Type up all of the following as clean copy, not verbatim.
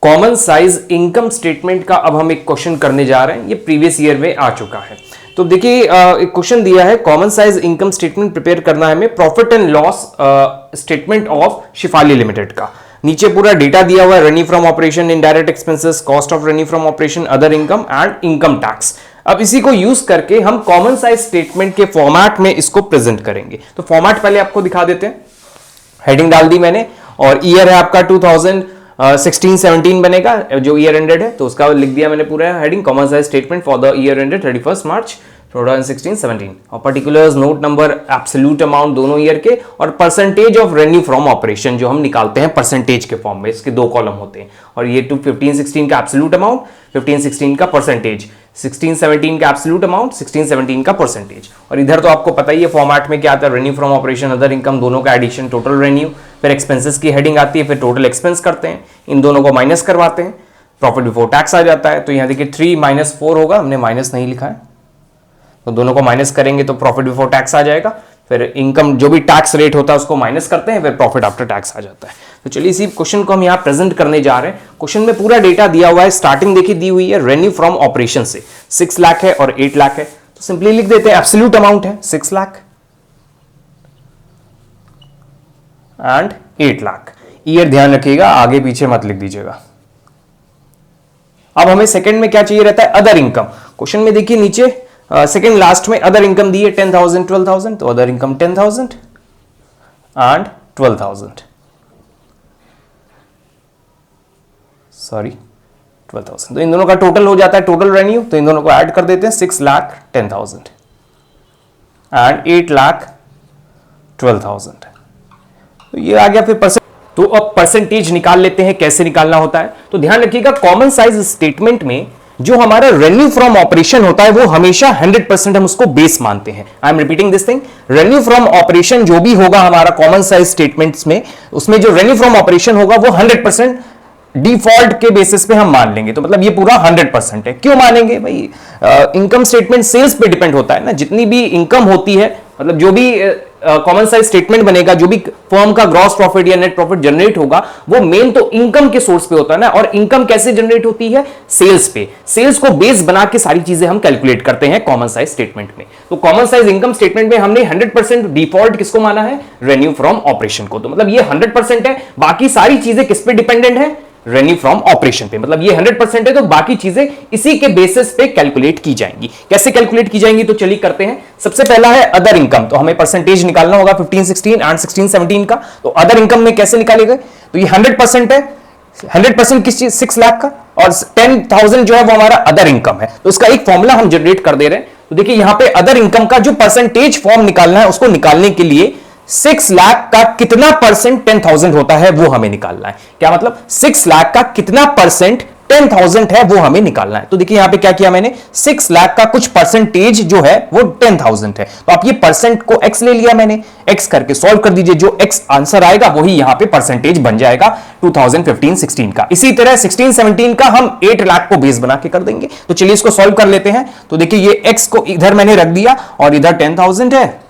Common size income statement का अब हम एक क्वेश्चन करने जा रहे हैं। ये प्रीवियस ईयर में आ चुका है। तो देखिए एक क्वेश्चन दिया है, common size income statement prepare करना है हमें profit and loss statement of Shifali limited का। नीचे पूरा डेटा दिया हुआ है, revenue from operation, indirect expenses, cost of revenue from operation, other income and income tax. अब इसी को यूज करके हम कॉमन साइज स्टेटमेंट के फॉर्मेट में इसको प्रेजेंट करेंगे। तो फॉर्मेट पहले आपको दिखा देते हैं। हेडिंग डाल दी मैंने और ईयर है आपका 2016-17 बनेगा, जो ईयर एंडेड है तो उसका लिख दिया मैंने पूरा heading, common size statement for the year ended 31 मार्च 2016-17 और particulars, note number, absolute amount दोनों ईयर के और percentage of revenue from operation जो हम निकालते हैं परसेंटेज के फॉर्म में। इसके दो कॉलम होते हैं और ये 15-16 का एब्सोल्यूट अमाउंट, 15-16 का परसेंटेज, 16-17 का एब्सोल्यूट अमाउंट, 16-17 का परसेंटेज। और इधर तो आपको पता ही है फॉर्मेट में क्या आता है, revenue from operation, other income दोनों का एडिशन, टोटल रेवेन्यू, फिर एक्सपेंसेस की हेडिंग आती है, फिर टोटल एक्सपेंस करते हैं, इन दोनों को माइनस करवाते हैं, प्रॉफिट बिफोर टैक्स आ जाता है। तो यहां देखिए 3 - 4 होगा, हमने माइनस नहीं लिखा है, तो दोनों को माइनस करेंगे तो प्रॉफिट बिफोर टैक्स आ जाएगा। फिर इनकम जो भी टैक्स रेट होता है उसको माइनस करते हैं, फिर प्रॉफिट आफ्टर टैक्स आ जाता है। तो चलिए इसी क्वेश्चन को हम यहां प्रेजेंट करने जा रहे हैं। क्वेश्चन में पूरा डेटा दिया हुआ है, स्टार्टिंग देखिए दी हुई है रेवेन्यू फ्रॉम ऑपरेशन से 6 लाख है और 8 लाख है, तो सिंपली लिख देते हैं एब्सोल्यूट अमाउंट है 6 लाख एंड 8 लाख। ईयर ध्यान रखिएगा, आगे पीछे मत लिख दीजिएगा। अब हमें सेकंड में क्या चाहिए रहता है, अदर इनकम। क्वेश्चन में देखिए नीचे सेकंड लास्ट में अदर इनकम दी है 10,000 12,000, तो अदर इनकम 10,000 एंड 12,000, सॉरी 12,000, तो इन दोनों का टोटल हो जाता है टोटल रेवेन्यू, तो इन दोनों को ऐड कर देते हैं 6,10,000 एंड 8,12,000, तो ये आ गया फिर परसेंट। तो अब परसेंटेज निकाल लेते हैं, कैसे निकालना होता है। तो ध्यान रखिएगा कॉमन साइज स्टेटमेंट में जो हमारा रेवेन्यू फ्रॉम ऑपरेशन होता है वो हमेशा 100% हम उसको बेस मानते हैं। I am repeating this thing, revenue from operation जो भी होगा हमारा कॉमन साइज स्टेटमेंट्स में, उसमें जो रेवेन्यू फ्रॉम ऑपरेशन होगा वो 100% डिफॉल्ट के बेसिस पे हम मान लेंगे। तो मतलब ये पूरा 100% है। क्यों मानेंगे भाई, इनकम स्टेटमेंट सेल्स पे डिपेंड होता है ना, जितनी भी इनकम होती है, मतलब जो भी कॉमन साइज स्टेटमेंट बनेगा, जो भी फर्म का ग्रॉस प्रॉफिट या नेट प्रॉफिट जनरेट होगा वो मेन तो इनकम के सोर्स पे होता है ना। और इनकम कैसे जनरेट होती है, सेल्स पे। सेल्स को बेस बना के सारी चीजें हम कैलकुलेट करते हैं कॉमन साइज स्टेटमेंट में। तो कॉमन साइज इनकम स्टेटमेंट में हमने 100% डिफॉल्ट किसको माना है, रेवेन्यू फ्रॉम ऑपरेशन को। तो मतलब ये 100% है, बाकी सारी चीजें किस पे डिपेंडेंट है, रेवेन्यू फ्रॉम ऑपरेशन पे। मतलब ये 100% है तो बाकी चीजें इसी के बेसिस पे कैलकुलेट की जाएंगी। कैसे कैलकुलेट की जाएंगी, तो चलिए करते हैं। सबसे पहला है अदर इनकम, तो हमें परसेंटेज निकालना होगा 15-16 एंड 16-17 का। तो अदर इनकम में कैसे निकालेगा, तो ये 100% है। 100% किस चीज, 6 लाख का, और 10,000 जो है वो हमारा अदर इनकम है। तो इसका एक फॉर्मूला हम जनरेट कर दे रहे हैं। तो देखिए यहां पे अदर इनकम का जो परसेंटेज फॉर्म निकालना है, उसको निकालने के लिए 6 लाख का कितना परसेंट 10,000 होता है वो हमें निकालना है। क्या मतलब, 6 लाख का कितना परसेंट 10,000 है वो हमें निकालना है। तो देखिए यहां पे क्या किया मैंने, 6 लाख का कुछ परसेंटेज जो है वो 10,000 है। तो आप ये परसेंट को x ले लिया मैंने, x करके सॉल्व कर दीजिए, जो x आंसर आएगा वही यहां पे परसेंटेज बन जाएगा 2015-16 का। इसी तरह 16-17 का हम 8 लाख को बेस बना के कर देंगे। तो चलिए इसको सॉल्व कर लेते हैं। तो देखिए ये x को इधर मैंने रख दिया और इधर 10,000 है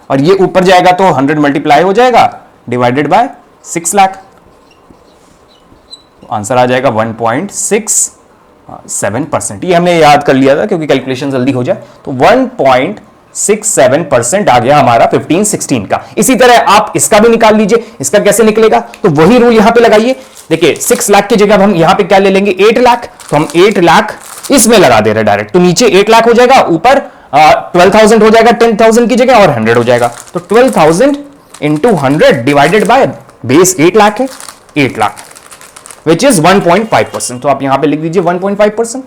और ये ऊपर जाएगा तो 100 मल्टीप्लाई हो जाएगा डिवाइडेड बाय 6 लाख, तो आंसर आ जाएगा 1.67%। ये हमने याद कर लिया था क्योंकि कैलकुलेशन जल्दी हो जाए। तो 1.67% आ गया हमारा 15-16 का। इसी तरह आप इसका भी निकाल लीजिए। इसका कैसे निकलेगा, तो वही रूल यहां पे लगाइए। देखिए 6 लाख की जगह हम यहां पे क्या ले लेंगे, 8 लाख। तो हम 8 लाख इसमें लगा दे रहे हैं डायरेक्ट, तो नीचे 8 लाख हो जाएगा, ऊपर 12,000 हो जाएगा 10,000 की जगह और 100 हो जाएगा। तो 12,000 into 100 divided by base 8 lakh है, 8 लाख विच इज 1.5%। तो आप यहां पे लिख दीजिए 1.5%।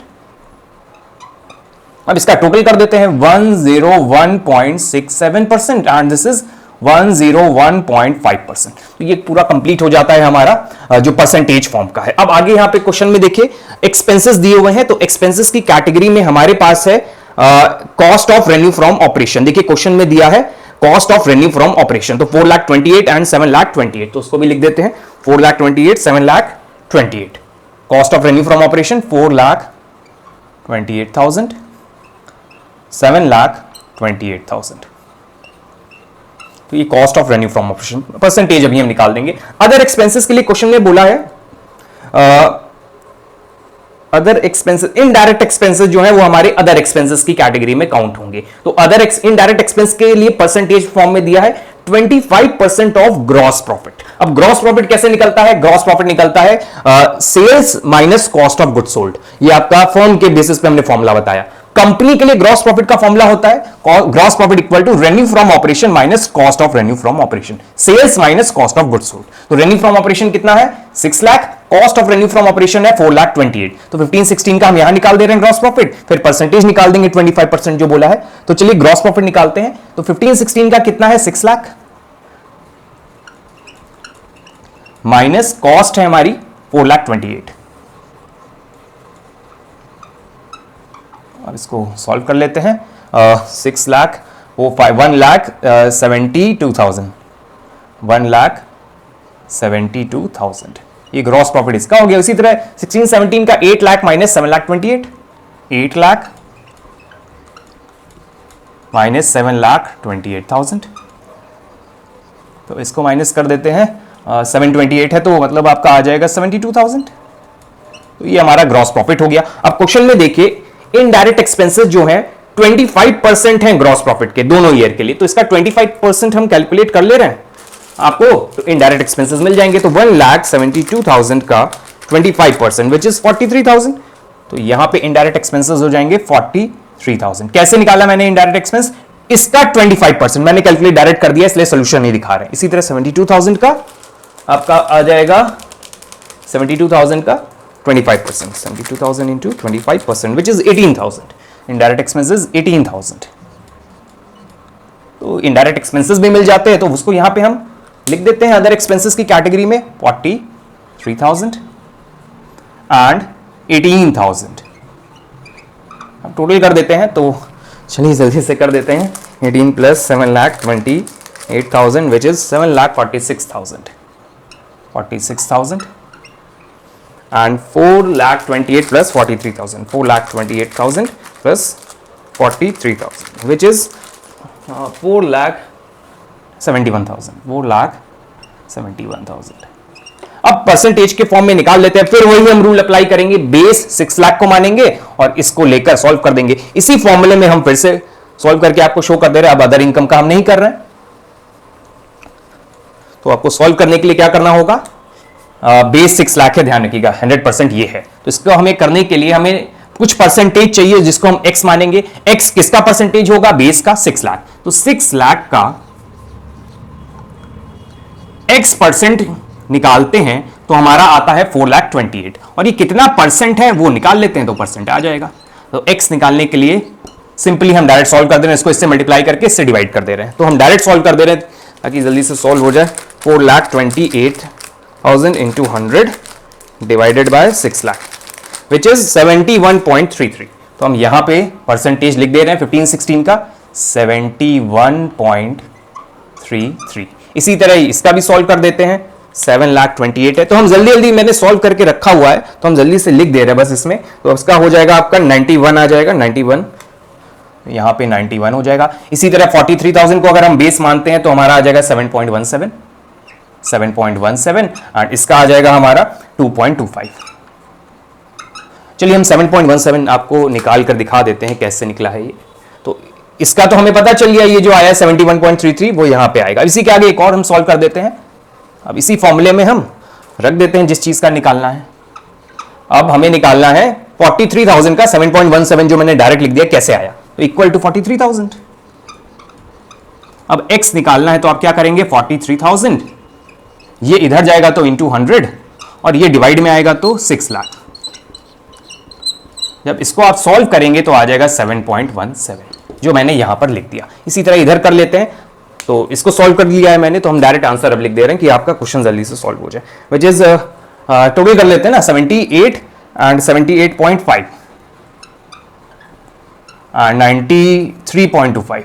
अब इसका टोटल कर देते हैं 101.67% एंड दिस इज 101.5%। तो ये पूरा कंप्लीट हो जाता है हमारा जो परसेंटेज फॉर्म का है। अब आगे यहां पे क्वेश्चन में देखिए एक्सपेंसेस दिए हुए हैं। तो एक्सपेंसेस की कैटेगरी में हमारे पास है cost of revenue from operation. देखिए क्वेश्चन में दिया है cost of revenue from operation, तो 4,28,000 एंड 7,28,000, तो उसको भी लिख देते हैं 4,28,000 7,28,000। Cost of revenue from operation 4,28,000 7,28,000। तो ये cost of revenue from operation percentage अभी हम निकाल देंगे। अदर एक्सपेंसेस के लिए क्वेश्चन में बोला है अदर एक्सपेंसेस, इनडायरेक्ट एक्सपेंसेस जो है वो हमारे अदर एक्सपेंसेस की कैटेगरी में काउंट होंगे। तो अदर इनडायरेक्ट एक्सपेंस के लिए परसेंटेज फॉर्म में दिया है 25% ऑफ ग्रॉस प्रॉफिट। अब ग्रॉस प्रॉफिट कैसे निकलता है? ग्रॉस प्रॉफिट निकलता है sales minus cost of goods sold. ये आपका फर्म के बेसिस पे हमने फॉर्मूला बताया। कंपनी के लिए ग्रॉस प्रॉफिट का फॉर्मूला होता है gross profit equal to revenue from operation minus cost of revenue from operation, sales minus cost of goods sold. तो रेवेन्यू फ्रॉम ऑपरेशन कितना है? 6 lakh, cost of revenue from operation है 4,28,000। तो 15-16 का हम यहां निकाल दे रहे हैं ग्रॉस प्रॉफिट, फिर परसेंटेज निकाल देंगे 25% जो बोला है। तो चलिए ग्रॉस प्रॉफिट निकालते हैं। तो 15-16 का कितना है? 6 लाख माइनस कॉस्ट है हमारी 4,28,000। और इसको सॉल्व कर लेते हैं। 6 लाख वो 1,72,000, 1,72,000 ये ग्रॉस प्रॉफिट इसका हो गया। इसी तरह 16-17 का 8 लाख माइनस 7,28,000, 8 लाख माइनस 7,28,000। तो इसको माइनस कर देते हैं, 728 है तो मतलब आपका आ जाएगा 72,000। तो ये हमारा ग्रॉस प्रॉफिट हो गया। अब क्वेश्चन में देखिए इनडायरेक्ट एक्सपेंसेस जो है 25% है ग्रॉस प्रॉफिट के दोनों ईयर के लिए। तो इसका 25% हम कैलकुलेट कर ले रहे हैं आपको, तो इनडायरेक्ट एक्सपेंसेस मिल जाएंगे। तो 1,72,000 का 25% विच इज 43,000। तो यहां पे इनडायरेक्ट एक्सपेंसेस हो जाएंगे 43,000। कैसे निकाला मैंने इनडायरेक्ट एक्सपेंस? इसका 25% मैंने कैलकुलेट डायरेक्ट कर दिया, इसलिए सोल्यूशन नहीं दिखा रहे हैं। इसी तरह 72,000 का आपका आ जाएगा 72,000 का 25%, 72,000 into 25% which is 18,000। Indirect expenses 18,000। तो इनडायरेक्ट एक्सपेंसेस भी मिल जाते हैं, तो उसको यहां पे हम लिख देते हैं अदर एक्सपेंसेस की कैटेगरी में 43,000 एंड 18,000। हम टोटल कर देते हैं, तो चलिए जल्दी से कर देते हैं। 18 plus 7,28,000 which is 7,46,000, 46,000 and 4,28,000 plus 43,000, 4,28,000 plus 43,000 which is 4,71,000, 4,71,000। अब परसेंटेज के फॉर्म में निकाल लेते हैं, फिर वही हम रूल अप्लाई करेंगे। बेस 6 लाख को मानेंगे और इसको लेकर सॉल्व कर देंगे। इसी फॉर्मूले में हम फिर से सॉल्व करके आपको शो कर दे रहे हैं। अब अदर इनकम का हम नहीं कर रहे हैं, तो आपको सॉल्व करने के लिए क्या करना होगा? बेस 6 लाख है, ध्यान रखिएगा 100% ये है। तो इसको हमें करने के लिए हमें कुछ परसेंटेज चाहिए जिसको हम x मानेंगे। x किसका परसेंटेज होगा? बेस का 6 लाख। तो 6 लाख का x% निकालते हैं तो हमारा आता है 4,28,000। और ये कितना परसेंट है वो निकाल लेते हैं तो परसेंट आ जाएगा। तो x निकालने के लिए सिंपली हम डायरेक्ट सॉल्व कर दे रहे हैं, इसको इससे मल्टीप्लाई करके इससे डिवाइड कर दे रहे हैं। तो हम डायरेक्ट सॉल्व कर दे रहे हैं ताकि जल्दी से सॉल्व हो जाए। 4,28,000 into 100 divided by 6 lakh which is 71.33। तो हम यहां पे परसेंटेज लिख दे रहे हैं 15-16 का 71.33। इसी तरह इसका भी सॉल्व कर देते हैं। 7,28,000 है, तो हम जल्दी जल्दी मैंने सॉल्व करके रखा हुआ है तो हम जल्दी से लिख दे रहे हैं बस इसमें। तो उसका हो जाएगा आपका 91 आ जाएगा, 91 यहां पे 91 हो जाएगा। इसी तरह 43,000 को अगर हम बेस मानते हैं तो हमारा आ जाएगा 7.17 और इसका आ जाएगा हमारा 2.25। चलिए हम 7.17 आपको निकाल कर दिखा देते हैं कैसे निकला है ये। तो इसका तो हमें पता चल गया, ये जो आया 71.33 वो यहां पे आएगा। इसी के आगे एक और हम सॉल्व कर देते हैं। अब इसी फॉर्मूले में हम रख देते हैं जिस चीज का निकालना है। अब हमें निकालना है 43,000 का 7.17 जो मैंने डायरेक्ट लिख दिया, कैसे आया? तो इक्वल टू 43,000। अब x निकालना है तो आप क्या करेंगे? 43,000 ये इधर जाएगा तो इंटू 100 और ये डिवाइड में आएगा तो 6 लाख। जब इसको आप सॉल्व करेंगे तो आ जाएगा 7.17 जो मैंने यहां पर लिख दिया। इसी तरह इधर कर लेते हैं, तो इसको सॉल्व कर लिया है मैंने, तो हम डायरेक्ट आंसर अब लिख दे रहे हैं कि आपका क्वेश्चन जल्दी से सॉल्व हो जाए। विच इज टोटल कर लेते हैं ना 78 एंड 78.5 एंड 93.25।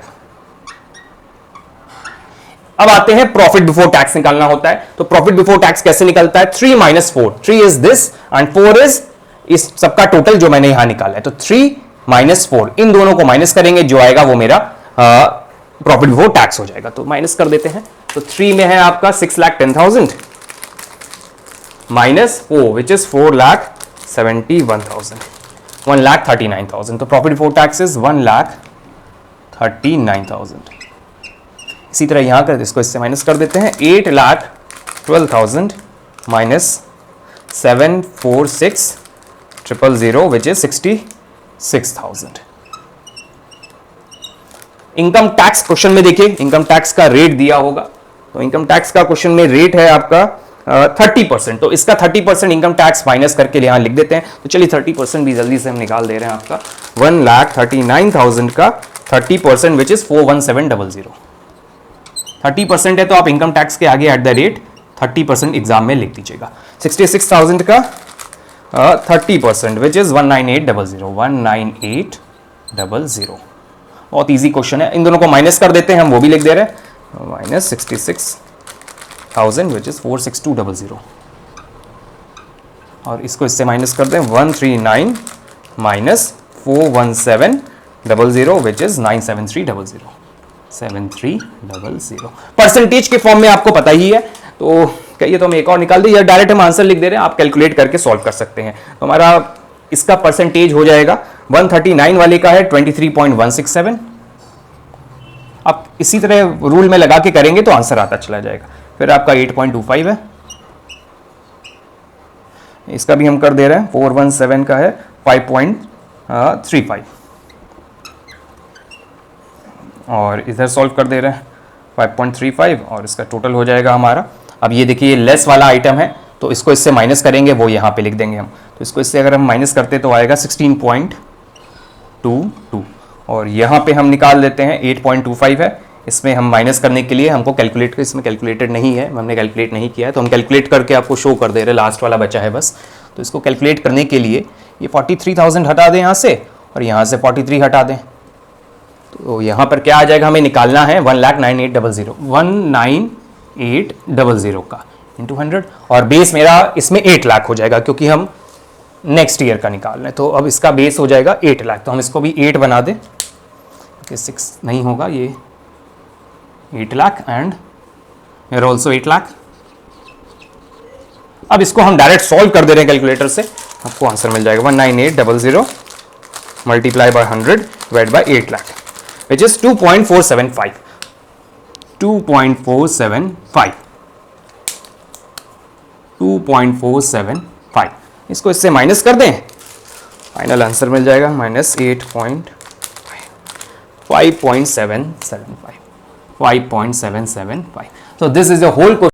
अब आते हैं प्रॉफिट बिफोर टैक्स निकालना होता है। तो प्रॉफिट बिफोर टैक्स कैसे निकलता है? 3 minus 4, 3 is this and 4 is इस सबका टोटल जो मैंने यहां निकाला है। तो 3 माइनस 4 इन दोनों को माइनस करेंगे, जो आएगा वो मेरा प्रॉफिट बिफोर टैक्स हो जाएगा। तो माइनस कर देते हैं। तो 3 में है आपका 6,10,000 माइनस 4 विच इज 4,71,000, 1,39,000। तो प्रॉफिट बिफोर टैक्स इज 1,39,000। इसी तरह यहां कर इसको इससे माइनस कर देते हैं, 8,12,000 minus 746,000 which is 66,000। Income tax question में देखिए, इनकम टैक्स का रेट दिया होगा, तो इनकम टैक्स का क्वेश्चन में रेट है आपका 30%, तो इसका 30% इनकम टैक्स माइनस करके यहां लिख देते हैं। तो चलिए 30% भी जल्दी से हम निकाल दे रहे हैं। आपका 1,39,000 का 30% विच इज 41700। 30% है तो आप इनकम टैक्स के आगे एट द रेट 30% एग्जाम में लिख दीजिएगा। 66,000 का 30% विच इज 19800, 19800। बहुत इजी क्वेश्चन है। इन दोनों को माइनस कर देते हैं हम, वो भी लिख दे रहे हैं, माइनस 66,000 विच इज 46200, और इसको इससे माइनस कर दें, 139 माइनस 41700 विच इज 97300, 7300। परसेंटेज के फॉर्म में आपको पता ही है, तो कहिए तो हम एक और निकाल दें, या डायरेक्ट हम आंसर लिख दे रहे हैं, आप कैलकुलेट करके सॉल्व कर सकते हैं। तो हमारा इसका परसेंटेज हो जाएगा 139 वाले का है 23.167। आप इसी तरह रूल में लगा के करेंगे तो आंसर आता चला जाएगा। फिर आपका 8.25 है, इसका भी हम कर दे रहे हैं, 417 का है 5.35, और इधर सॉल्व कर दे रहे हैं 5.35, और इसका टोटल हो जाएगा हमारा। अब ये देखिए लेस वाला आइटम है, तो इसको इससे माइनस करेंगे, वो यहाँ पे लिख देंगे हम। तो इसको इससे अगर हम माइनस करते तो आएगा 16.22, और यहाँ पे हम निकाल लेते हैं 8.25 है। इसमें हम माइनस करने के लिए हमको कैलकुलेट, इसमें कैलकुलेटेड नहीं है, हमने कैलकुलेट नहीं किया है, तो हम कैलकुलेट करके आपको शो कर दे रहे हैं, लास्ट वाला बचा है बस। तो इसको कैलकुलेट करने के लिए ये 43,000 हटा दें यहाँ से, और यहाँ से 43 हटा दें, तो यहाँ पर क्या आ जाएगा, हमें निकालना है 1,98,000, 198,000 का इंटू 100, और बेस मेरा इसमें 8 लाख हो जाएगा, क्योंकि हम नेक्स्ट ईयर का निकाल रहे हैं। तो अब इसका बेस हो जाएगा 8 लाख, तो हम इसको भी 8 बना दें, क्योंकि 6 नहीं होगा, ये 8 लाख एंड मेरा ऑल्सो 8 लाख। अब इसको हम डायरेक्ट सॉल्व कर दे रहे हैं कैलकुलेटर से, आपको आंसर मिल जाएगा 198,000 multiply by 100 divide by 8 lakh which is 2.475, 2.475, 2.475। इसको इससे माइनस कर दें, फाइनल आंसर मिल जाएगा minus 5.775, 5.775। So this is the whole question.